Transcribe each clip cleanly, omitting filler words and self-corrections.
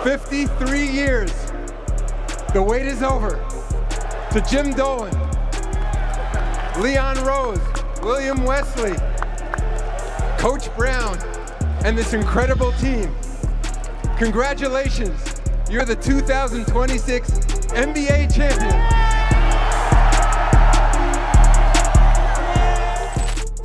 53 years. The wait is over. To Jim Dolan, Leon Rose, William Wesley, Coach Brown, and this incredible team, congratulations. You're the 2026 NBA champion.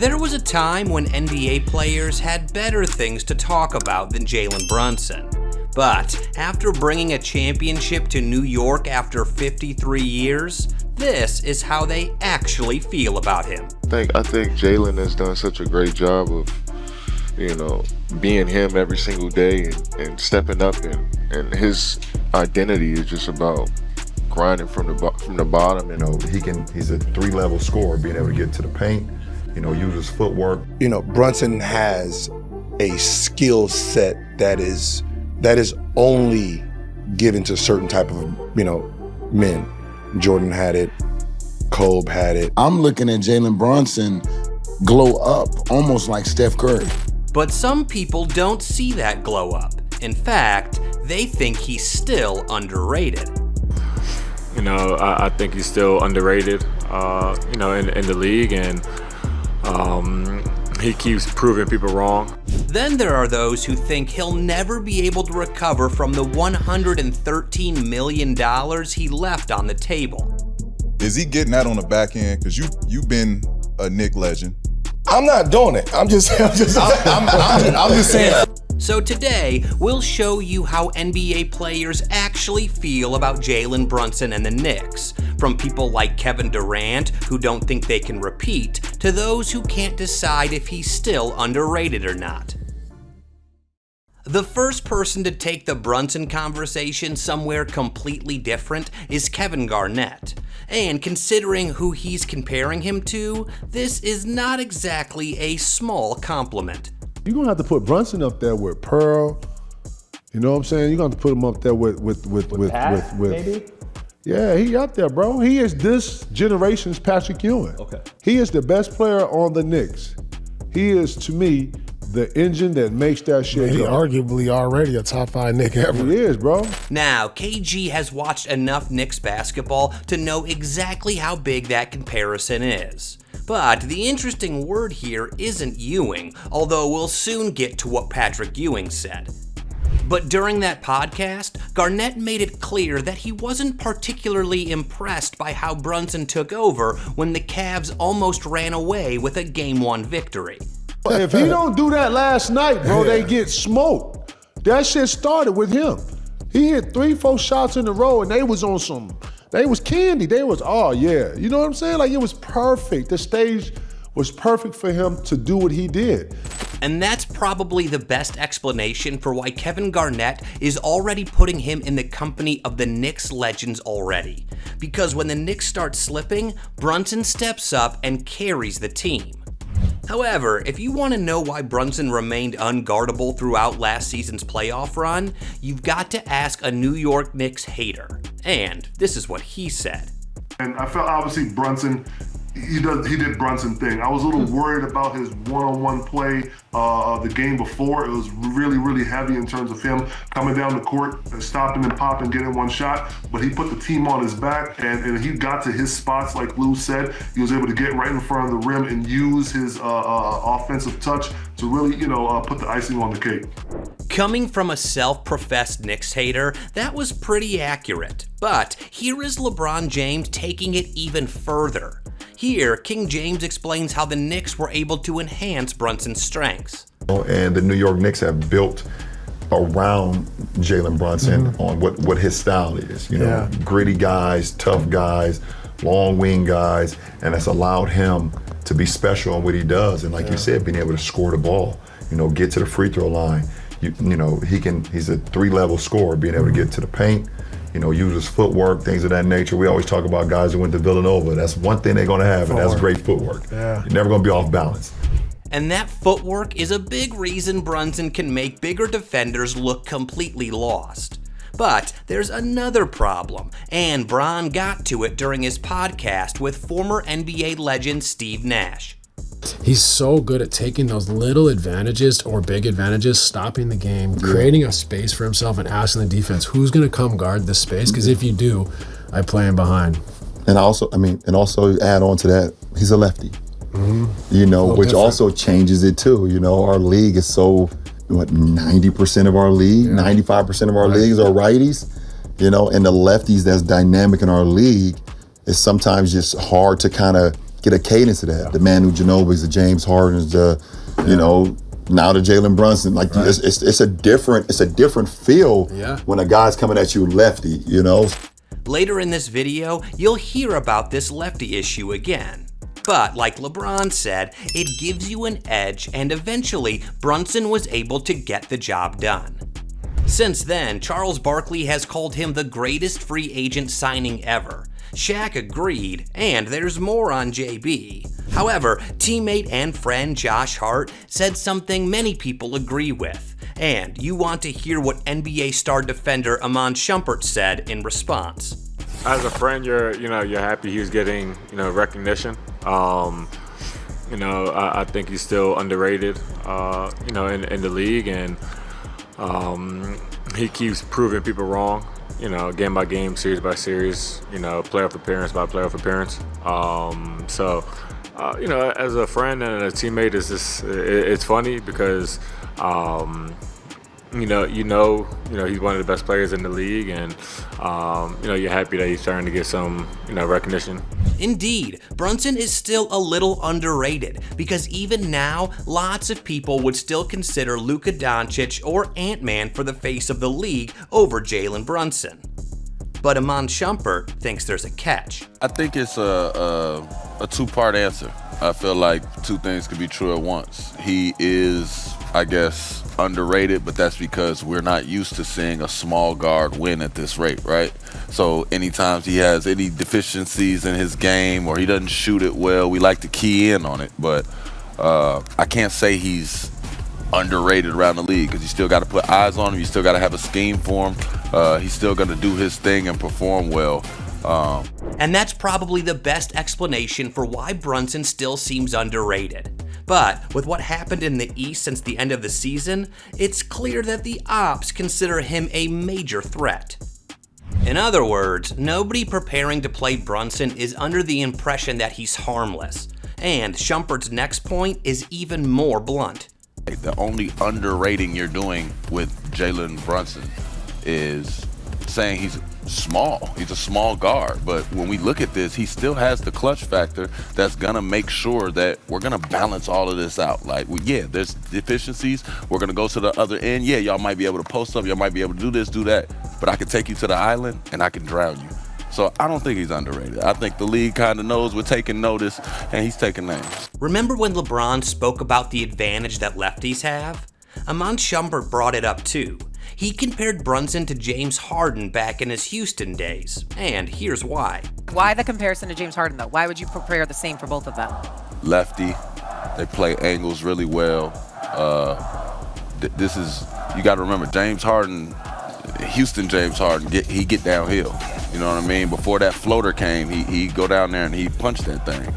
There was a time when NBA players had better things to talk about than Jalen Brunson. But after bringing a championship to New York after 53 years, this is how they actually feel about him. I think Jalen has done such a great job of, being him every single day and stepping up, and his identity is just about grinding from the bottom. He's a three-level scorer, being able to get to the paint, use his footwork. Brunson has a skill set that is only given to certain type of, men. Jordan had it, Kobe had it. I'm looking at Jalen Brunson glow up almost like Steph Curry. But some people don't see that glow up. In fact, they think he's still underrated. I think he's still underrated, in the league, and he keeps proving people wrong. Then there are those who think he'll never be able to recover from the $113 million he left on the table. Is he getting that on the back end? Because you've been a Knick legend. I'm not doing it. I'm just saying. So today, we'll show you how NBA players actually feel about Jalen Brunson and the Knicks, from people like Kevin Durant, who don't think they can repeat, to those who can't decide if he's still underrated or not. The first person to take the Brunson conversation somewhere completely different is Kevin Garnett. And considering who he's comparing him to, this is not exactly a small compliment. You're going to have to put Brunson up there with Pearl. You know what I'm saying? You're going to have to put him up there with maybe? Yeah, he up there, bro. He is this generation's Patrick Ewing. Okay. He is the best player on the Knicks. He is, to me, the engine that makes that shit He go. arguably already a top 5 Knick ever. He is, bro. Now, KG has watched enough Knicks basketball to know exactly how big that comparison is. But the interesting word here isn't Ewing, although we'll soon get to what Patrick Ewing said. But during that podcast, Garnett made it clear that he wasn't particularly impressed by how Brunson took over when the Cavs almost ran away with a Game 1 victory. If he don't do that last night, bro, they get smoked. That shit started with him. He hit 3-4 shots in a row, and they was on some, they was candy. They was, oh yeah. You know what I'm saying? Like, it was perfect. The stage was perfect for him to do what he did. And that's probably the best explanation for why Kevin Garnett is already putting him in the company of the Knicks legends already. Because when the Knicks start slipping, Brunson steps up and carries the team. However, if you want to know why Brunson remained unguardable throughout last season's playoff run, you've got to ask a New York Knicks hater. And this is what he said. And I felt obviously Brunson, he did Brunson thing. I was a little worried about his one-on-one play the game before. It was really, really heavy in terms of him coming down the court, stopping and popping, getting one shot. But he put the team on his back, and he got to his spots, like Lou said. He was able to get right in front of the rim and use his offensive touch to really, put the icing on the cake. Coming from a self-professed Knicks hater, that was pretty accurate. But here is LeBron James taking it even further. Here, King James explains how the Knicks were able to enhance Brunson's strengths. And the New York Knicks have built around Jalen Brunson on what his style is. Gritty guys, tough guys, long wing guys, and that's allowed him to be special on what he does. And like you said, being able to score the ball, get to the free throw line. He's a 3-level scorer, being able to get to the paint, use his footwork, things of that nature. We always talk about guys who went to Villanova. That's one thing they're gonna have, and that's great footwork. Yeah. You're never gonna be off balance. And that footwork is a big reason Brunson can make bigger defenders look completely lost. But there's another problem, and Bron got to it during his podcast with former NBA legend Steve Nash. He's so good at taking those little advantages or big advantages, stopping the game, creating a space for himself, and asking the defense, who's going to come guard this space? Because if you do, I play him behind. And also add on to that, he's a lefty. You know, which different. also changes it too. You know, our league is so, 90% of our league, 95% of our leagues are righties. You know, and the lefties that's dynamic in our league is sometimes just hard to kind of get a cadence of that. The Manu Ginobili's, the James Hardens, you know, now the Jalen Brunson. Like it's a different feel when a guy's coming at you lefty. You know. Later in this video, you'll hear about this lefty issue again. But like LeBron said, it gives you an edge, and eventually Brunson was able to get the job done. Since then, Charles Barkley has called him the greatest free agent signing ever. Shaq agreed, and there's more on JB. However, teammate and friend Josh Hart said something many people agree with. And you want to hear what NBA star defender Iman Shumpert said in response. As a friend, you're happy he was getting, recognition. I think he's still underrated, in the league, and he keeps proving people wrong, game by game, series by series, playoff appearance by playoff appearance. As a friend and a teammate, it's funny because, he's one of the best players in the league, and you're happy that he's starting to get some, recognition. Indeed, Brunson is still a little underrated because even now, lots of people would still consider Luka Doncic or Ant-Man for the face of the league over Jalen Brunson. But Iman Shumpert thinks there's a catch. I think it's a two-part answer. I feel like two things could be true at once. He is, I guess, underrated, but that's because we're not used to seeing a small guard win at this rate, right? So anytime he has any deficiencies in his game or he doesn't shoot it well, we like to key in on it. But I can't say he's underrated around the league because you still got to put eyes on him. You still got to have a scheme for him. He's still going to do his thing and perform well. And that's probably the best explanation for why Brunson still seems underrated. But with what happened in the East since the end of the season, it's clear that the Ops consider him a major threat. In other words, nobody preparing to play Brunson is under the impression that he's harmless. And Shumpert's next point is even more blunt. The only underrating you're doing with Jalen Brunson is saying he's small. He's a small guard, but when we look at this, he still has the clutch factor that's gonna make sure that we're gonna balance all of this out. Like, there's deficiencies. We're gonna go to the other end. Yeah, y'all might be able to post up. Y'all might be able to do this, do that, but I can take you to the island and I can drown you. So I don't think he's underrated. I think the league kind of knows we're taking notice, and he's taking names. Remember when LeBron spoke about the advantage that lefties have? Iman Shumpert brought it up too. He compared Brunson to James Harden back in his Houston days, and here's why. Why the comparison to James Harden, though? Why would you prepare the same for both of them? Lefty, they play angles really well. You got to remember, James Harden, Houston James Harden, he get downhill. You know what I mean? Before that floater came, he go down there and he punched that thing.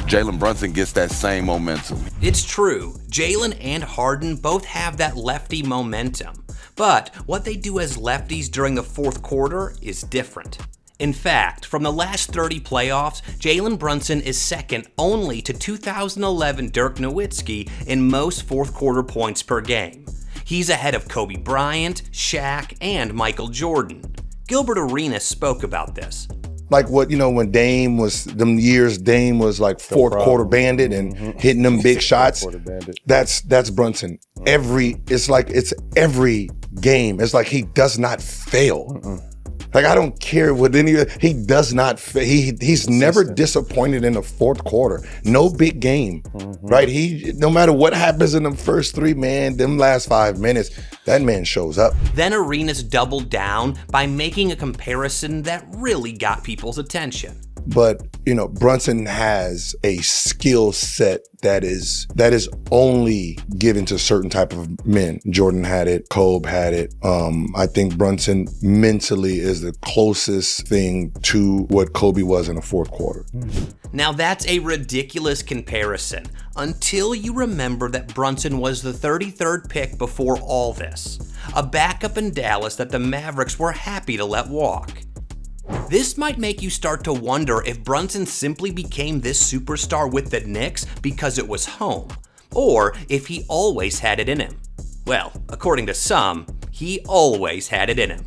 Jalen Brunson gets that same momentum. It's true, Jalen and Harden both have that lefty momentum. But what they do as lefties during the fourth quarter is different. In fact, from the last 30 playoffs, Jalen Brunson is second only to 2011 Dirk Nowitzki in most fourth quarter points per game. He's ahead of Kobe Bryant, Shaq, and Michael Jordan. Gilbert Arenas spoke about this. Like when Dame was, Dame was like fourth quarter bandit and hitting them big shots. That's Brunson. It's every game. It's like he does not fail. Like, I don't care what he does not fail. He's never disappointed in the fourth quarter. No big game, right? No matter what happens in the first three, them last 5 minutes, that man shows up. Then Arenas doubled down by making a comparison that really got people's attention. But, Brunson has a skill set that is only given to certain type of men. Jordan had it, Kobe had it. I think Brunson mentally is the closest thing to what Kobe was in the fourth quarter. Now that's a ridiculous comparison, until you remember that Brunson was the 33rd pick before all this, a backup in Dallas that the Mavericks were happy to let walk. This might make you start to wonder if Brunson simply became this superstar with the Knicks because it was home, or if he always had it in him. Well, according to some, he always had it in him.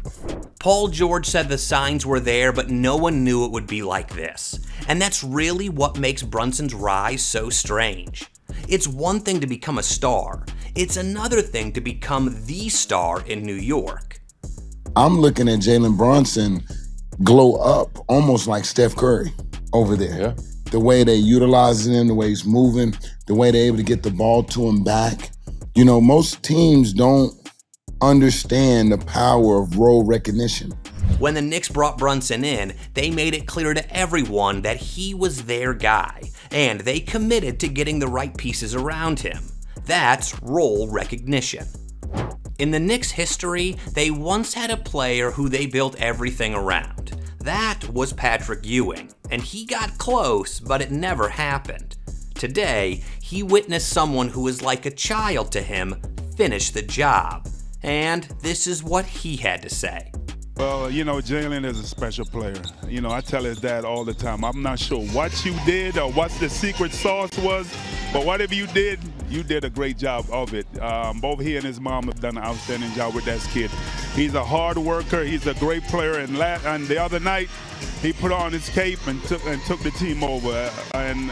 Paul George said the signs were there, but no one knew it would be like this. And that's really what makes Brunson's rise so strange. It's one thing to become a star. It's another thing to become the star in New York. I'm looking at Jalen Brunson glow up almost like Steph Curry over there. Yeah. The way they utilizing him, the way he's moving, the way they're able to get the ball to him back. Most teams don't understand the power of role recognition. When the Knicks brought Brunson in, they made it clear to everyone that he was their guy, and they committed to getting the right pieces around him. That's role recognition. In the Knicks' history, they once had a player who they built everything around. That was Patrick Ewing, and he got close, but it never happened. Today, he witnessed someone who was like a child to him finish the job. And this is what he had to say. Well, Jalen is a special player. I tell his dad all the time, I'm not sure what you did or what the secret sauce was, but whatever you did a great job of it. Both he and his mom have done an outstanding job with that kid. He's a hard worker. He's a great player. And the other night, he put on his cape and took the team over. And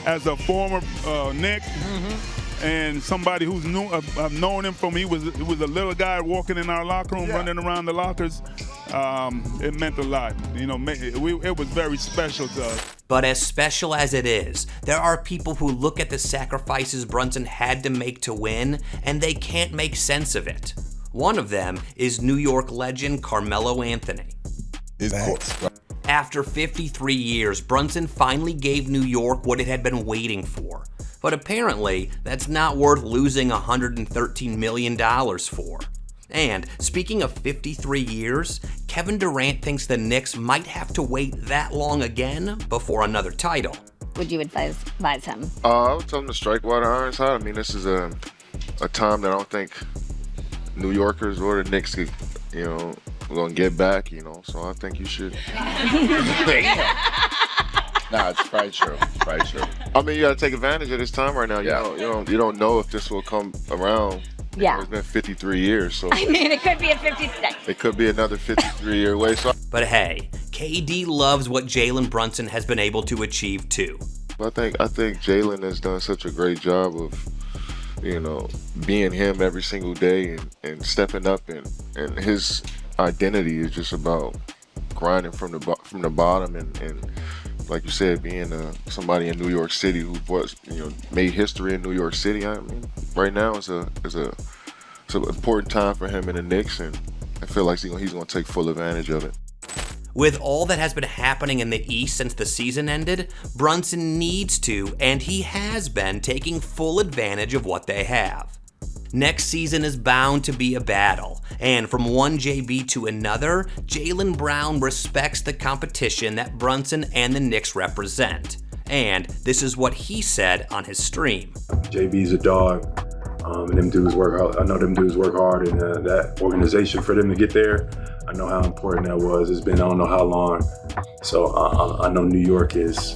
as a former Knick, and somebody who's I've known him from he was a little guy walking in our locker room, running around the lockers. It meant a lot. It was very special to us. But as special as it is, there are people who look at the sacrifices Brunson had to make to win, and they can't make sense of it. One of them is New York legend Carmelo Anthony. After 53 years, Brunson finally gave New York what it had been waiting for. But apparently, that's not worth losing $113 million for. And speaking of 53 years, Kevin Durant thinks the Knicks might have to wait that long again before another title. Would you advise him? I would tell him to strike while the iron's hot. I mean, this is a time that I don't think New Yorkers or the Knicks could, going to get back, So I think you should. Nah, it's probably true. I mean, you got to take advantage of this time right now. You don't know if this will come around. Yeah. It's been 53 years, so. I mean, it could be a 56. It could be another 53-year wait. So. But hey, KD loves what Jalen Brunson has been able to achieve too. I think Jalen has done such a great job of, being him every single day and stepping up, and his identity is just about grinding from the bottom and like you said, being somebody in New York City who was, made history in New York City. I mean, right now it's an important time for him in the Knicks, and I feel like he's going to take full advantage of it. With all that has been happening in the East since the season ended, Brunson needs to, and he has been, taking full advantage of what they have. Next season is bound to be a battle, and from one JB to another, Jaylen Brown respects the competition that Brunson and the Knicks represent. And this is what he said on his stream. JB's a dog, and them dudes work hard. I know them dudes work hard, and that organization, for them to get there, I know how important that was. It's been I don't know how long, so I know New York is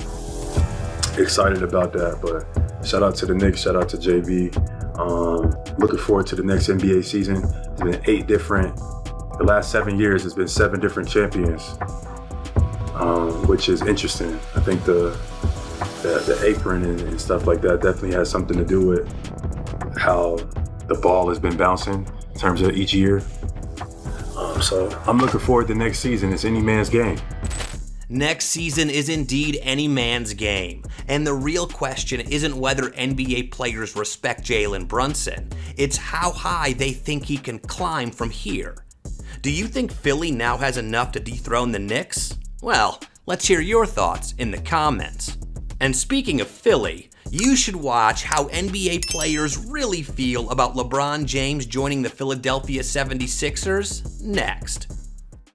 excited about that. But shout out to the Knicks, shout out to JB. Looking forward to the next NBA season. It's been the last 7 years, it's been 7 different champions, which is interesting. I think the apron and stuff like that definitely has something to do with how the ball has been bouncing in terms of each year. So I'm looking forward to next season. It's any man's game. Next season is indeed any man's game, and the real question isn't whether NBA players respect Jalen Brunson, it's how high they think he can climb from here. Do you think Philly now has enough to dethrone the Knicks? Well, Let's hear your thoughts in the comments. And speaking of Philly, you should watch how NBA players really feel about LeBron James joining the Philadelphia 76ers next.